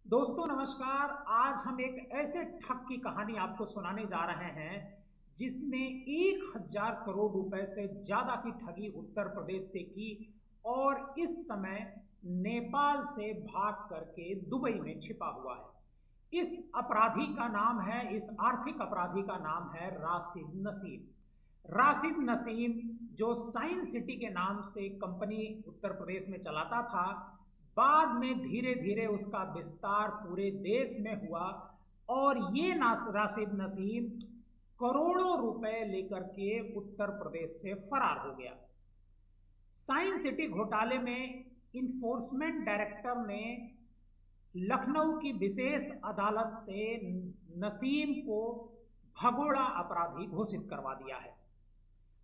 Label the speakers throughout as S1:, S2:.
S1: दोस्तों नमस्कार। आज हम एक ऐसे ठग की कहानी आपको सुनाने जा रहे हैं जिसने 1,000 करोड़ रुपए से ज्यादा की ठगी उत्तर प्रदेश से की और इस समय नेपाल से भाग करके दुबई में छिपा हुआ है। इस अपराधी का नाम है, इस आर्थिक अपराधी का नाम है राशिद नसीम। राशिद नसीम जो साइंस सिटी के नाम से कंपनी उत्तर प्रदेश में चलाता था, बाद में धीरे धीरे उसका विस्तार पूरे देश में हुआ और ये राशिद नसीम करोड़ों रुपए लेकर के उत्तर प्रदेश से फरार हो गया। साइंस सिटी घोटाले में इन्फोर्समेंट डायरेक्टर ने लखनऊ की विशेष अदालत से नसीम को भगोड़ा अपराधी घोषित करवा दिया है।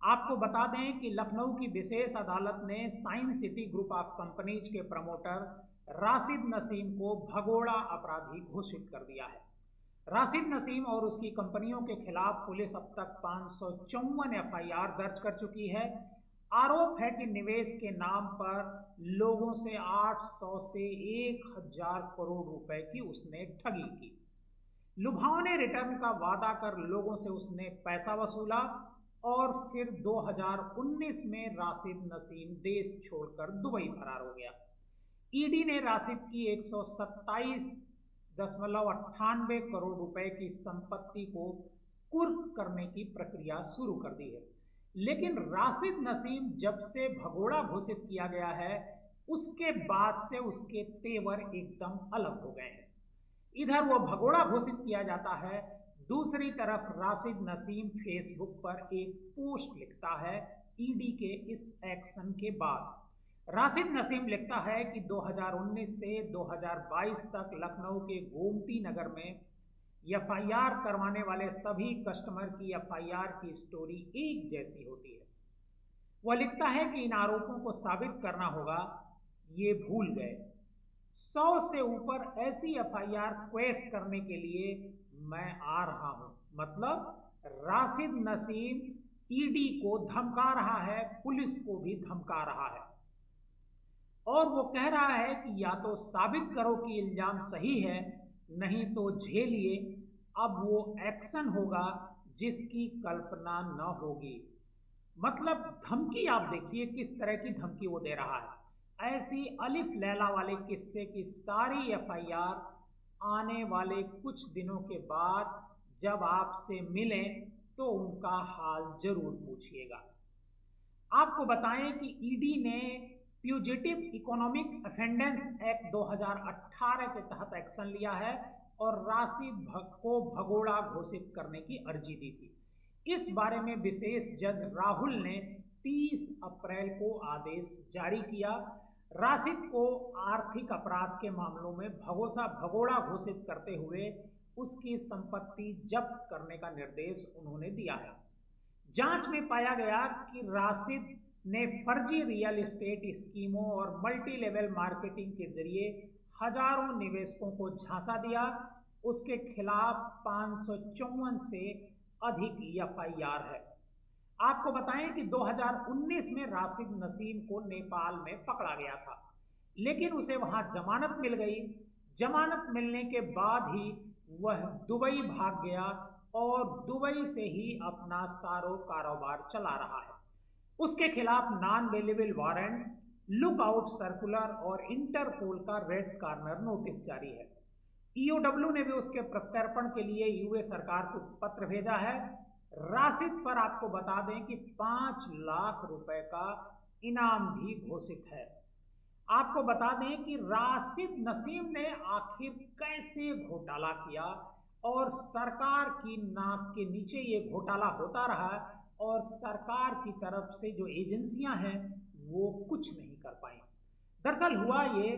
S1: आपको बता दें कि लखनऊ की विशेष अदालत ने science city group of companies के प्रमोटर राशिद नसीम को भगोड़ा अपराधी घोषित कर दिया है। राशिद नसीम और उसकी कंपनियों के खिलाफ पुलिस अब तक 554 एफआईआर दर्ज कर चुकी है। आरोप है कि निवेश के नाम पर लोगों से 800 से 1,000 करोड़ रुपए की उसने ठगी की। लुभावने रिटर्न का वादा कर लोगों से उसने पैसा वसूला और फिर 2019 में राशिद नसीम देश छोड़कर दुबई फरार हो गया। ईडी ने राशिद की 127.98 करोड़ रुपए की संपत्ति को कुर्क करने की प्रक्रिया शुरू कर दी है। लेकिन राशिद नसीम जब से भगोड़ा घोषित किया गया है, उसके बाद से उसके तेवर एकदम अलग हो गए हैं। इधर वो भगोड़ा घोषित किया जाता है, दूसरी तरफ राशिद नसीम फेसबुक पर एक पोस्ट लिखता है। ईडी के इस एक्शन के बाद राशिद नसीम लिखता है कि 2019 से 2022 तक लखनऊ के गोमती नगर में एफआईआर करवाने वाले सभी कस्टमर की एफआईआर की स्टोरी एक जैसी होती है। वह लिखता है कि इन आरोपों को साबित करना होगा, ये भूल गए। 100 से ऊपर ऐसी एफआईआर क्वेश करने के लिए मैं आ रहा हूं। मतलब राशिद नसीम ईडी को धमका रहा है, पुलिस को भी धमका रहा है और वो कह रहा है कि या तो साबित करो कि इल्जाम सही है, नहीं तो झेलिए, अब वो एक्शन होगा जिसकी कल्पना न होगी। मतलब धमकी आप देखिए किस तरह की धमकी वो दे रहा है। ऐसी अलिफ लैला वाले किस्से की सारी एफआईआर आने वाले कुछ दिनों के बाद जब आपसे मिलें तो उनका हाल जरूर पूछिएगा। आपको बताएं कि ईडी ने फ्यूजिटिव इकोनॉमिक अफेंडेंस एक्ट 2018 के तहत एक्शन लिया है और राशिद को भगोड़ा घोषित करने की अर्जी दी थी। इस बारे में विशेष जज राहुल ने 30 अप्रैल को आदेश जारी किया। राशिद को आर्थिक अपराध के मामलों में भगोड़ा घोषित करते हुए उसकी संपत्ति जब्त करने का निर्देश उन्होंने दिया है। जांच में पाया गया कि राशिद ने फर्जी रियल एस्टेट स्कीमों और मल्टी लेवल मार्केटिंग के जरिए हजारों निवेशकों को झांसा दिया। उसके खिलाफ 554 से अधिक एफआईआर है। आपको बताएं कि 2019 में राशिद नसीम को नेपाल में पकड़ा गया था, लेकिन उसे वहां जमानत मिल गई। जमानत मिलने के बाद ही वह दुबई भाग गया और दुबई से ही अपना सारो कारोबार चला रहा है। उसके खिलाफ non available warrant, lookout circular और इंटरपोल का रेड कॉर्नर नोटिस जारी है। ईओडब्ल्यू ने भी उसके प्रत्यर्पण के लिए यूएस सरकार को पत्र भेजा है। राशिद पर आपको बता दें कि 5 लाख रुपए का इनाम भी घोषित है। आपको बता दें कि राशिद नसीम ने आखिर कैसे घोटाला किया और सरकार की नाक के नीचे ये घोटाला होता रहा और सरकार की तरफ से जो एजेंसियां हैं वो कुछ नहीं कर पाई। दरअसल हुआ ये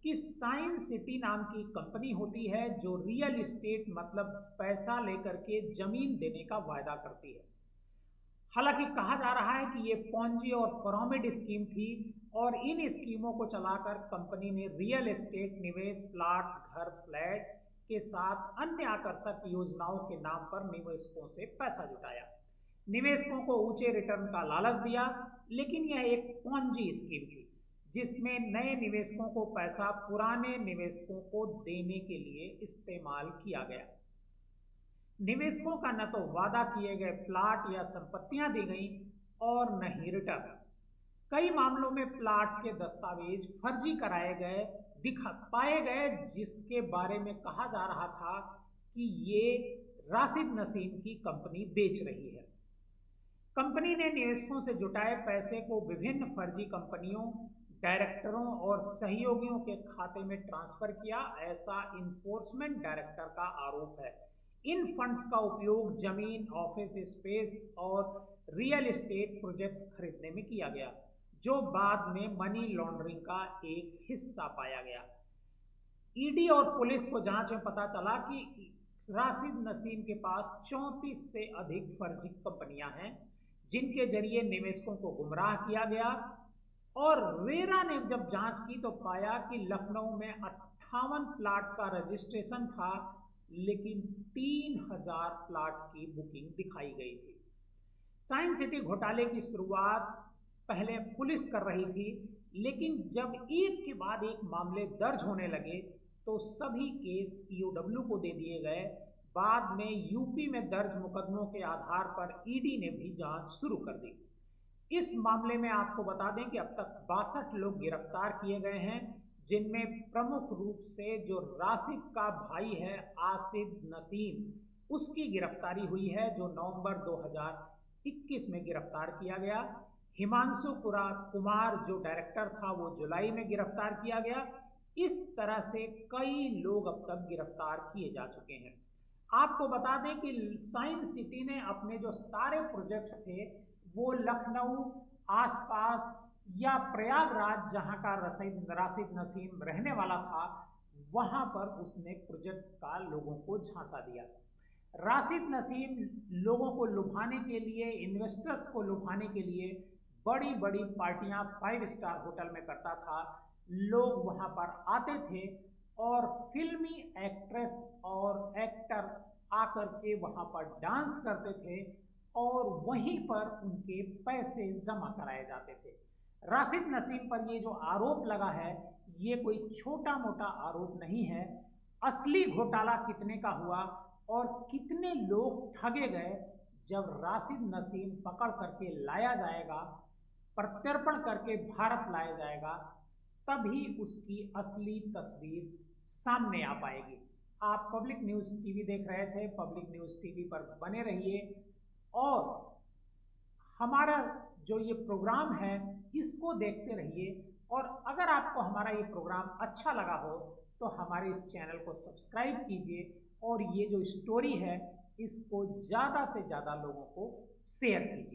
S1: कि साइंस सिटी नाम की कंपनी होती है जो रियल एस्टेट मतलब पैसा लेकर के जमीन देने का वायदा करती है। हालांकि कहा जा रहा है कि ये पॉन्जी और पिरामिड स्कीम थी और इन स्कीमों को चलाकर कंपनी ने रियल एस्टेट निवेश, प्लाट, घर, फ्लैट के साथ अन्य आकर्षक योजनाओं के नाम पर निवेशकों से पैसा जुटाया। निवेशकों को ऊंचे रिटर्न का लालच दिया, लेकिन यह एक पॉन्जी स्कीम थी जिसमें नए निवेशकों को पैसा पुराने निवेशकों को देने के लिए इस्तेमाल किया गया। निवेशकों का न तो वादा किए गए प्लाट या संपत्तियां दी गई और न ही रिटर्न। कई मामलों में प्लाट के दस्तावेज फर्जी कराए गए पाए गए, जिसके बारे में कहा जा रहा था कि ये राशिद नसीम की कंपनी बेच रही है। कंपनी ने निवेशकों से जुटाए पैसे को विभिन्न फर्जी कंपनियों, डायरेक्टरों और सहयोगियों के खाते में ट्रांसफर किया, ऐसा इन्फोर्समेंट डायरेक्टर का आरोप है। इन फंड्स का उपयोग जमीन, ऑफिस स्पेस और रियल एस्टेट प्रोजेक्ट्स खरीदने में किया गया, जो बाद में मनी लॉन्ड्रिंग का एक हिस्सा पाया गया। ईडी और पुलिस को जांच में पता चला कि राशिद नसीम के पास 34 से अधिक फर्जी कंपनियां हैं, जिनके जरिए निवेशकों को गुमराह किया गया। और रेरा ने जब जांच की तो पाया कि लखनऊ में 58 प्लाट का रजिस्ट्रेशन था, लेकिन 3000 प्लाट की बुकिंग दिखाई गई थी। साइंस सिटी घोटाले की शुरुआत पहले पुलिस कर रही थी, लेकिन जब एक के बाद एक मामले दर्ज होने लगे तो सभी केस ईओडब्ल्यू को दे दिए गए। बाद में यूपी में दर्ज मुकदमों के आधार पर ईडी ने भी जांच शुरू कर दी। इस मामले में आपको बता दें कि अब तक 62 लोग गिरफ्तार किए गए हैं, जिनमें प्रमुख रूप से जो राशिद का भाई है आसिद नसीम, उसकी गिरफ्तारी हुई है, जो नवंबर 2021 में गिरफ्तार किया गया। हिमांशु कुमार जो डायरेक्टर था वो जुलाई में गिरफ्तार किया गया। इस तरह से कई लोग अब तक गिरफ्तार किए जा चुके हैं। आपको बता दें कि साइंस सिटी ने अपने जो सारे प्रोजेक्ट्स थे वो लखनऊ आसपास या प्रयागराज, जहां का राशिद नसीम रहने वाला था, वहां पर उसने प्रोजेक्ट का लोगों को झांसा दिया। राशिद नसीम लोगों को लुभाने के लिए, इन्वेस्टर्स को लुभाने के लिए बड़ी बड़ी पार्टियां 5 स्टार होटल में करता था। लोग वहां पर आते थे और फिल्मी एक्ट्रेस और एक्टर आकर के वहां पर डांस करते थे और वहीं पर उनके पैसे जमा कराए जाते थे। राशिद नसीम पर ये जो आरोप लगा है, ये कोई छोटा मोटा आरोप नहीं है। असली घोटाला कितने का हुआ और कितने लोग ठगे गए, जब राशिद नसीम पकड़ करके लाया जाएगा, प्रत्यर्पण करके भारत लाया जाएगा, तभी उसकी असली तस्वीर सामने आ पाएगी। आप पब्लिक न्यूज़ टीवी देख रहे थे, पब्लिक न्यूज़ टीवी पर बने रहिए और हमारा जो ये प्रोग्राम है इसको देखते रहिए। और अगर आपको हमारा ये प्रोग्राम अच्छा लगा हो तो हमारे इस चैनल को सब्सक्राइब कीजिए और ये जो स्टोरी है इसको ज़्यादा से ज़्यादा लोगों को शेयर कीजिए।